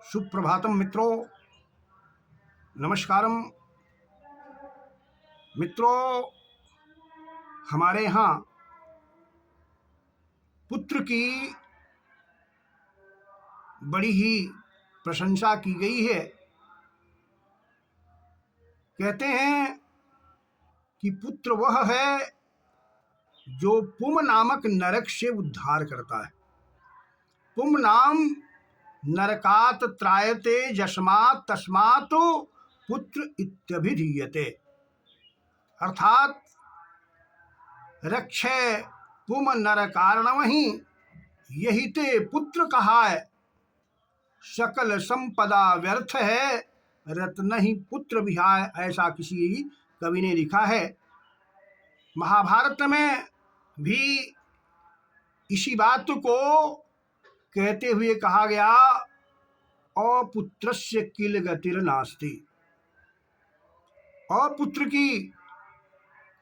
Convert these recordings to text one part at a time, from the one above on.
सुप्रभातम मित्रों, नमस्कारम मित्रों। हमारे यहाँ पुत्र की बड़ी ही प्रशंसा की गई है। कहते हैं कि पुत्र वह है जो पुम नामक नरक से उद्धार करता है। पुम नाम नरकात त्रायते यस्मात् तस्मात् पुत्र इत्यभिधीयते। अर्थात रक्षे पुम नर कारणम ही यही ते पुत्र कहा है। सकल संपदा व्यर्थ है, रत्न ही पुत्र विहाय, ऐसा किसी कवि ने लिखा है। महाभारत में भी इसी बात को कहते हुए कहा गया, अपुत्रस्य किल गतिर्नास्ति। अपुत्र की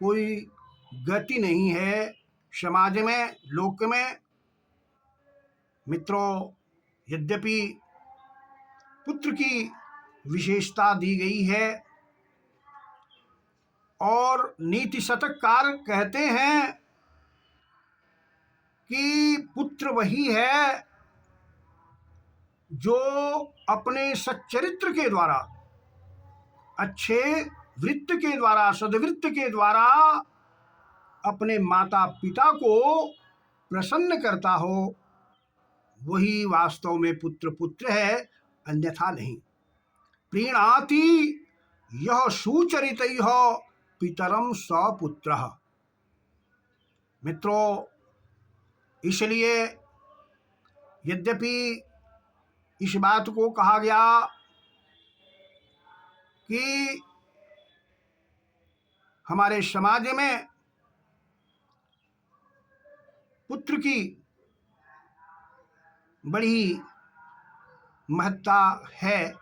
कोई गति नहीं है समाज में, लोक में। मित्रों, यद्यपि पुत्र की विशेषता दी गई है और नीति शतककार कहते हैं कि पुत्र वही है जो अपने सच्चरित्र के द्वारा, अच्छे वृत्त के द्वारा, सद्वृत्त के द्वारा अपने माता पिता को प्रसन्न करता हो, वही वास्तव में पुत्र पुत्र है, अन्यथा नहीं। प्रीणाति यह सुचरितैः पितरम सपुत्र। मित्रों, इसलिए यद्यपि इस बात को कहा गया कि हमारे समाज में पुत्र की बड़ी महत्ता है,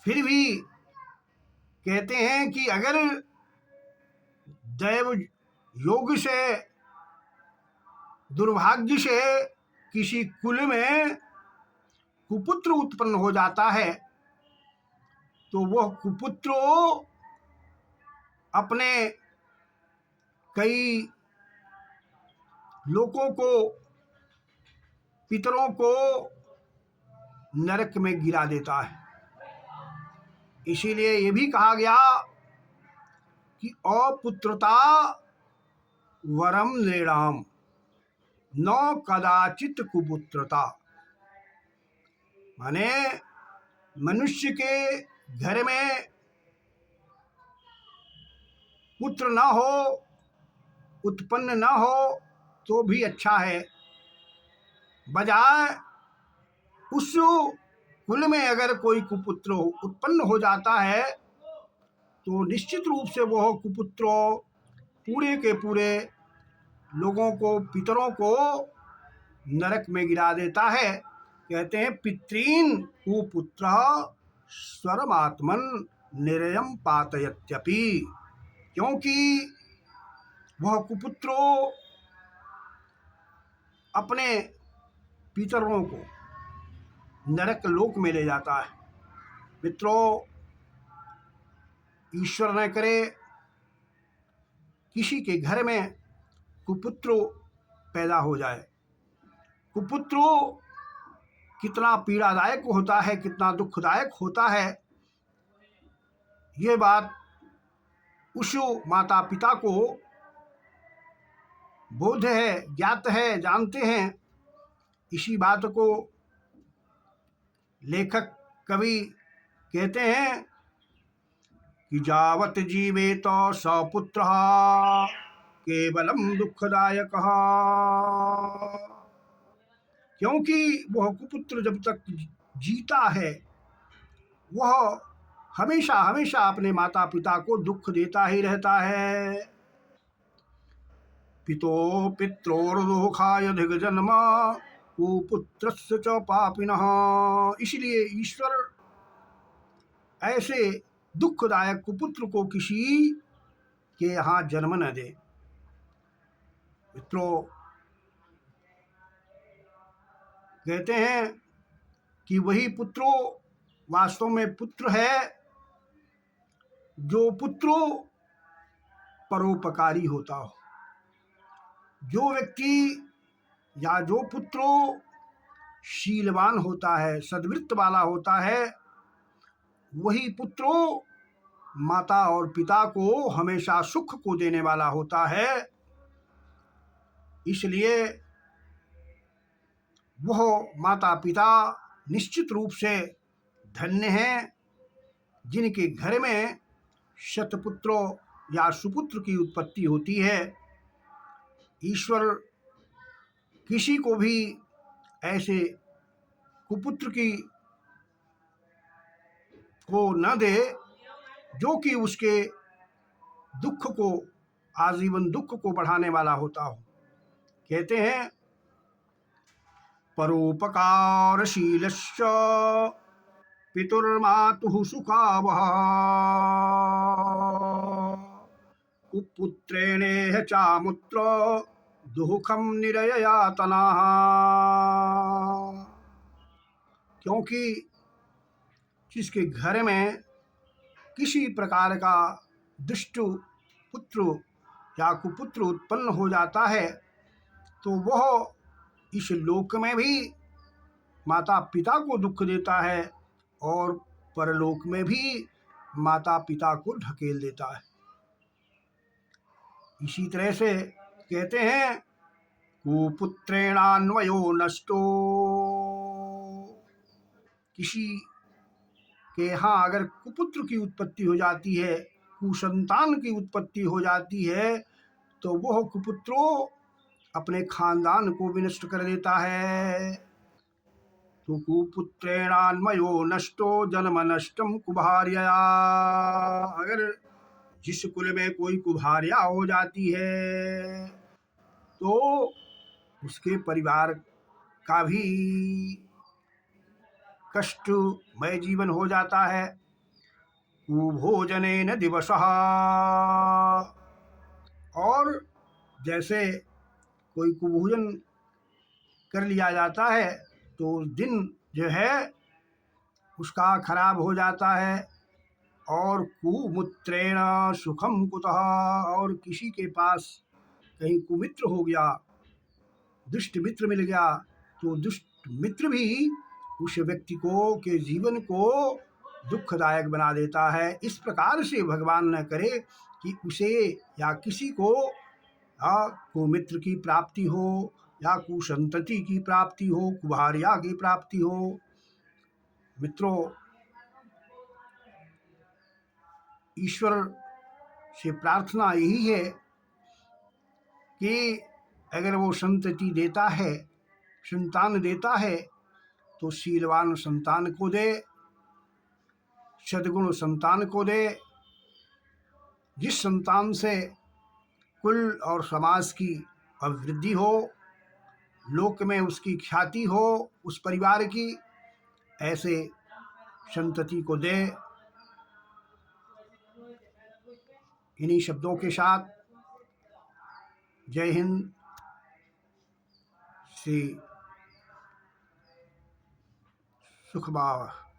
फिर भी कहते हैं कि अगर दैव योग से, दुर्भाग्य से किसी कुल में कुपुत्र उत्पन्न हो जाता है तो वह कुपुत्र अपने कई लोगों को, पितरों को नरक में गिरा देता है। इसीलिए ये भी कहा गया कि अपुत्रता वरम नृणाम न कदाचित कुपुत्रता। माने मनुष्य के घर में पुत्र न हो, उत्पन्न न हो तो भी अच्छा है, बजाय उस कुल में अगर कोई कुपुत्र उत्पन्न हो जाता है तो निश्चित रूप से वह कुपुत्र पूरे के पूरे लोगों को, पितरों को नरक में गिरा देता है। कहते हैं पितॄन् कुपुत्र स्वरमात्मन निरयम पातयत्यपि। क्योंकि वह कुपुत्र अपने पितरों को नरक लोक में ले जाता है। मित्रों, ईश्वर न करे किसी के घर में कुपुत्र पैदा हो जाए। कुपुत्र कितना पीड़ादायक होता है, कितना दुखदायक होता है, ये बात उस माता पिता को बोध है, ज्ञात है, जानते हैं। इसी बात को लेखक कवि कहते हैं कि जावत जीवेत सपुत्र केवलम दुखदायक। क्योंकि वह कुपुत्र जब तक जीता है वह हमेशा हमेशा अपने माता पिता को दुख देता ही रहता है। पितो पित्रोर्दुःखाय धिग्जन्म कुपुत्रस्य च पापिनः। इसलिए ईश्वर ऐसे दुखदायक कुपुत्र को किसी के यहाँ जन्म न दे। मित्रों, कहते हैं कि वही पुत्रो वास्तव में पुत्र है जो पुत्रो परोपकारी होता हो। जो व्यक्ति या जो पुत्रो शीलवान होता है, सद्वृत्त वाला होता है, वही पुत्रो माता और पिता को हमेशा सुख को देने वाला होता है। इसलिए वह माता पिता निश्चित रूप से धन्य हैं जिनके घर में शतपुत्रों या सुपुत्र की उत्पत्ति होती है। ईश्वर किसी को भी ऐसे कुपुत्र की को न दे जो कि उसके दुख को, आजीवन दुख को बढ़ाने वाला होता हो। कहते हैं परोपकारशीलश्च पितुर्मातुः सुखावह कुपुत्रेणेह चामुत्र दुःखम निरययातनाः। क्योंकि जिसके घर में किसी प्रकार का दुष्ट पुत्र या कुपुत्र उत्पन्न हो जाता है तो वह इस लोक में भी माता पिता को दुख देता है और परलोक में भी माता पिता को ढकेल देता है। इसी तरह से कहते हैं कुपुत्रेणान्वयो नष्टो। किसी के यहाँ अगर कुपुत्र की उत्पत्ति हो जाती है, कुसंतान की उत्पत्ति हो जाती है, तो वह कुपुत्रो अपने खानदान को भी नष्ट कर देता है। तो कुपुत्रेणान्वयो नष्टो जन्म नष्टम कुभार्या। अगर जिस कुल में कोई कुभार्या हो जाती है तो उसके परिवार का भी कष्टमय जीवन हो जाता है। कुभोजनेन दिवसः। और जैसे कोई कुभोजन कर लिया जाता है तो उस दिन जो है उसका खराब हो जाता है। और कुमुत्रेण सुखम कुतः। और किसी के पास कहीं कुमित्र हो गया, दुष्ट मित्र मिल गया, तो दुष्ट मित्र भी उस व्यक्ति को के जीवन को दुखदायक बना देता है। इस प्रकार से भगवान न करे कि उसे या किसी को कुमित्र की प्राप्ति हो या कुसंतति की प्राप्ति हो, कुभार्या की प्राप्ति हो। मित्रों, ईश्वर से प्रार्थना यही है कि अगर वो संतति देता है, संतान देता है, तो शीलवान संतान को दे, सद्गुण संतान को दे, जिस संतान से कुल और समाज की अभिवृद्धि हो, लोक में उसकी ख्याति हो, उस परिवार की, ऐसे संतति को दे। इन्हीं शब्दों के साथ जय हिंद, श्री सुखबाव।